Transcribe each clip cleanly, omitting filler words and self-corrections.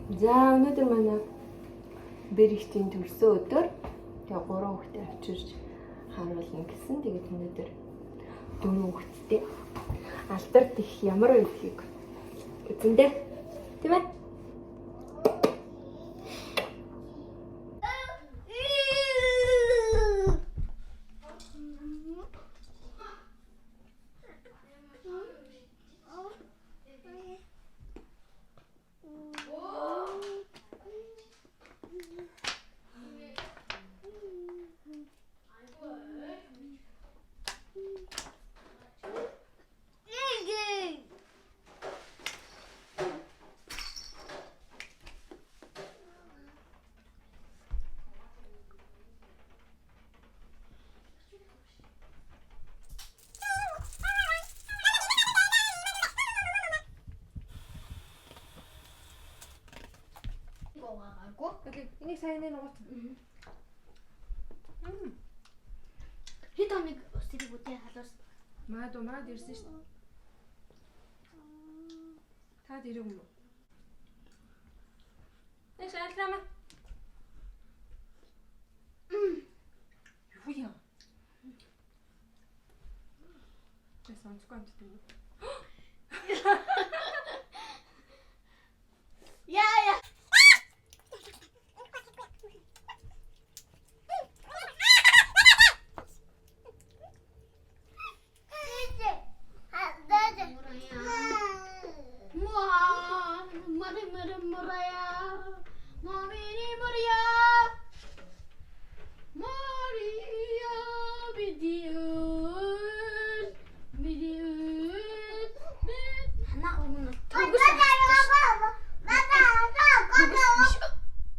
За өнөөдөр манай бэрэгчийн төрсөн өдөр. Тэгээ 3 хүүхдээ авчирч харуулна гэсэн. Тэгээд өнөөдөр 4 хүүхэдтэй алдарт их ямар байдгийг үзэндээ. Тийм ээ? Окей, энийг сайн нугат. Хэд хоног ус тэрийг үдээ халуурсан. Маад ирсэн шүү дээ. Та дэрэг юм уу? Нэг шалрама. Юу яа? Тэс онцгой амттай юм. Яа.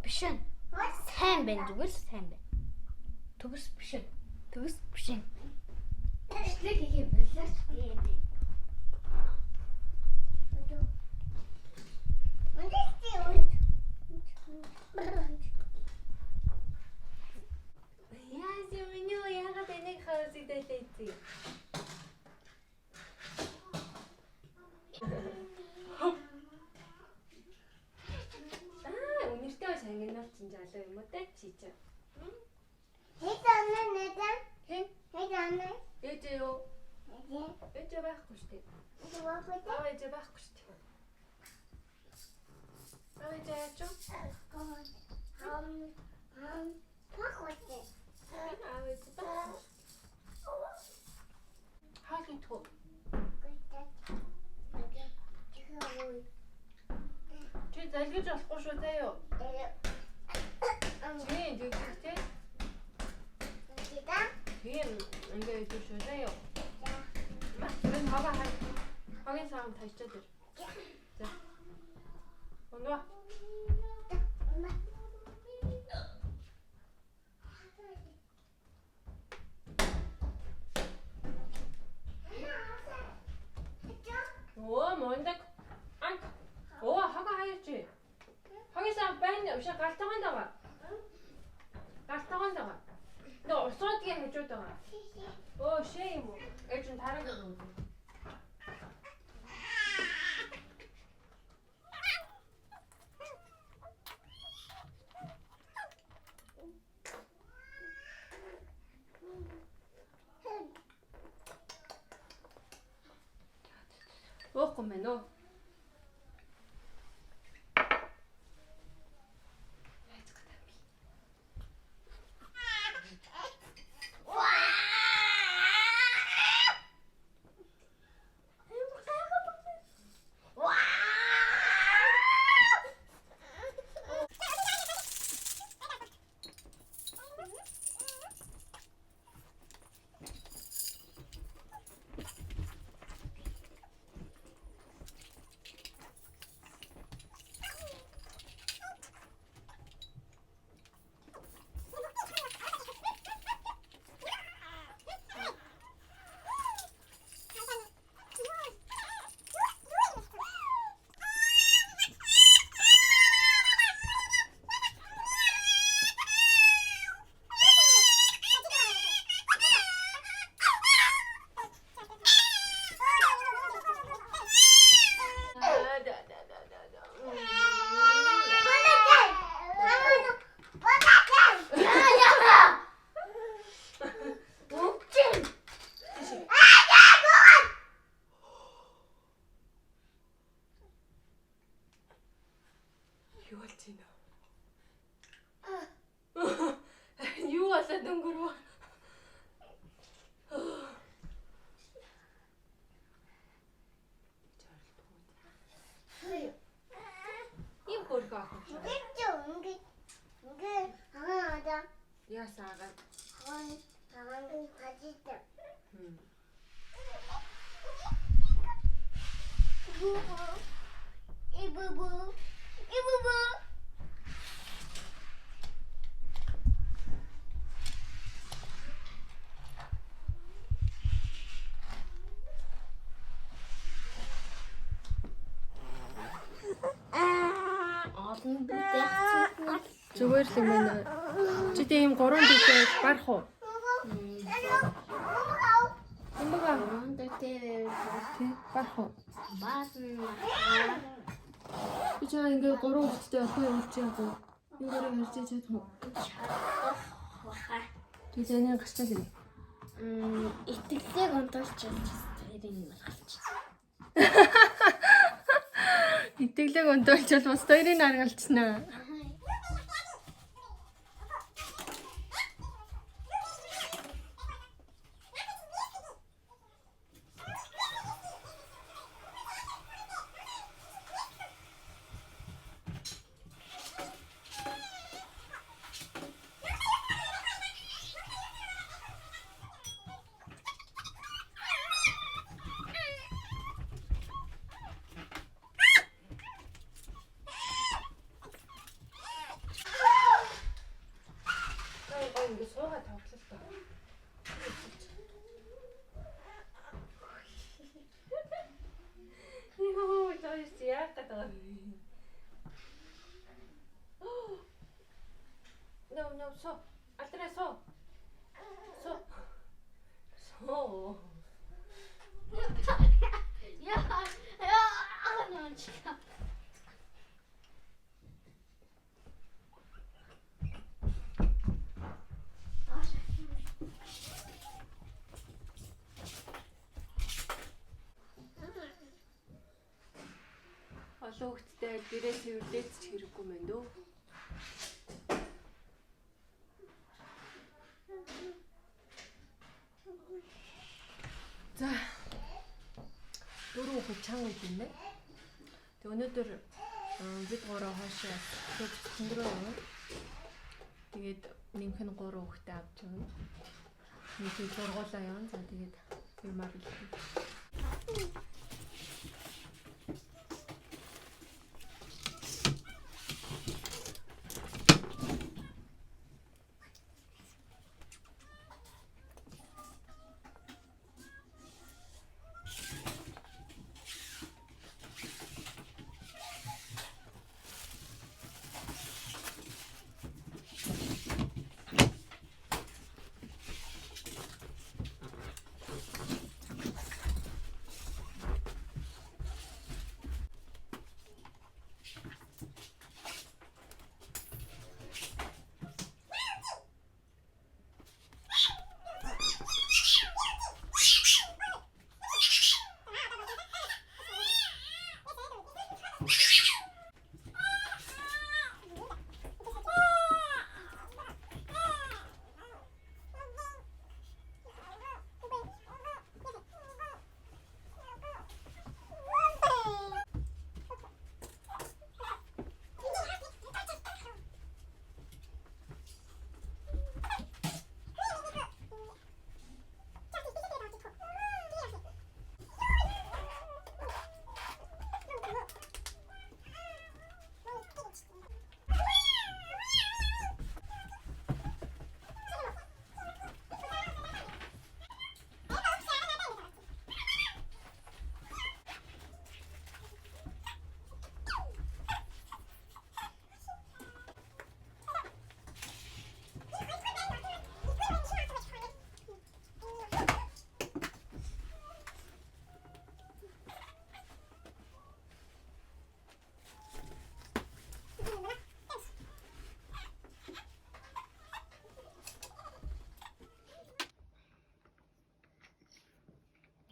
Бишэн. Сайн байна зүгээр сайн байна. Төгс бишэн. Төгс бишэн. Тэшлэг хийх байлаа ч тийм. Яа, миний яагаад энийг хаасидэлээ. Үнэртэй сангинаар чинь залуу юм уу те чич. Ээж юу? Ээж байхгүй шүү дээ. Ээж байхгүй шүү дээ. Ээж яач вэ? Хаалт тоо. Чи залгиж болохгүй шүү заяа. Тийм тийм. Тийм ингээд шүү заяа. Энэ хагийн саам тайчаад ир. За. Оноо. Оо мондаг. Анх. Оо хага хаяач. Хагийн саам байна. Өшөө галтгаан даа. Галтгаан даа. Нөө усуудгийн хажууд байгаа. Оо шээ юм уу? Ээж нь тараг юм. Өөхгүй мэн үү? Юу болж байна? Юу болоод өнгөрөө? Ийм хөргөө авах юм. Яасаагаа. Олон бүтээх Зүгээр л юм байна. Чи тийм 3 дэжээ барах уу? Умбага. бүтээх Тий, барах уу? баасан Би чаа ингээ 3 хүүхэдтэй явах юм чи яг юу гэрээ ярьж чадах уу? баха. Тэгээ зэний гачтай юм. Итгэлийг онтолч тэрийг малгалч. Итгэлэг өндөлчл бас хоёрыг харгалцснаа. Ингээ суугаад тавтлаа та. Юу тааш яах гэдэг вэ? No, so. Altre so. So. So. Я аночка. Олон хүүхэдтэй гэрээ цэвэрлээд ч хэрэггүй мэн дөө. За. 4 хүүхэд чанга үйд юм байна. Тэг өнөөдөр бид 3 хоошоо хөндөрөө явна. Тэгээд нэмэх нь 3 хүүхэдтэй авч явна. Нэг тийм сургуулаа явна. За тэгээд юмар л.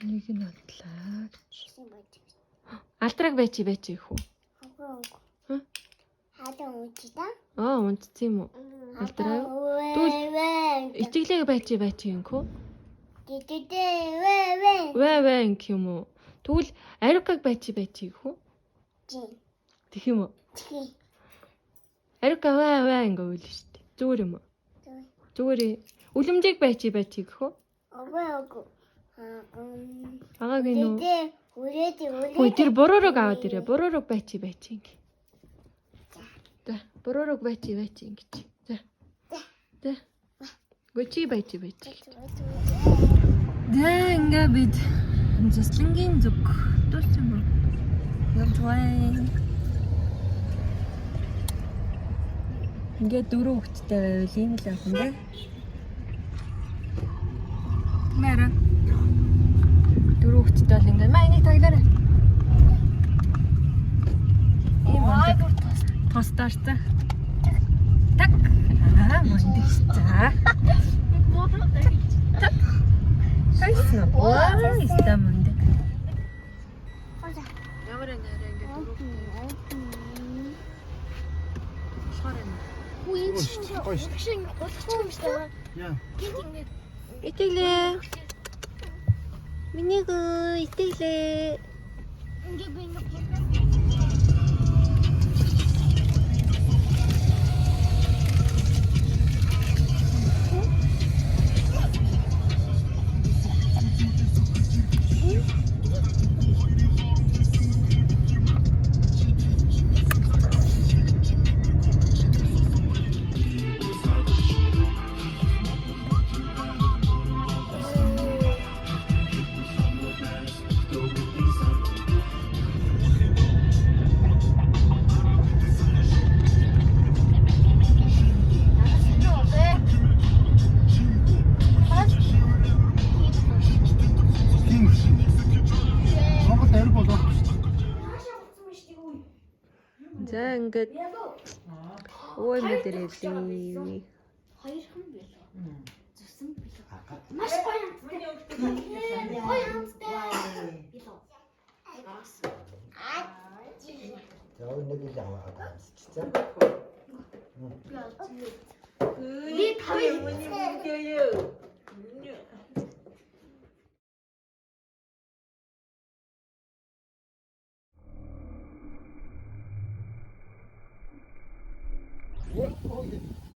Нэг нь алдлаа гэж. Алдраг байчи их үү? Унтсан юм уу? Алдраа юу? Итгэлээ байчи гинхүү? Вэ гэх юм уу? Тэгвэл ариукаг байчи гинхүү? Тэг юм уу? Ариука вэ ингээ үйл шүү дээ. Зүгээр юм уу? Зүгээр. Үлэмжийг байчи гэхүү? Агаагийн үү? Хөөе тэр бурууг аваад ирээ. Бурууг байчи ингээ. За, бурууг байчи ингэж. За. Гүчи байчи. За ингээ бид зэслэнгийн зүг дууссан юм. Явж байна. Ингээ 4 хүүхэдтэй байвал ийм л авах юм даа. Мара. 4 хүүхэдтэй бол ингээ маа энийг таглаарай. Ийм байна. Тостаарцаа. Так. Мөндөг за. Так. Хайснаа. Иста мөндөг. Ямар нэрээ ингээ 4 хүүхэдтэй. Шорын. Итгэлээ. Миний гоо итгэлээ. За ингээд ой мэдэрээ. Хоёрхан билүү. Зүсэн билүү. Маш гоё амттай. Гоё амттай. Билүү. Яа нэг л аваад амсчихсан. Би тавыг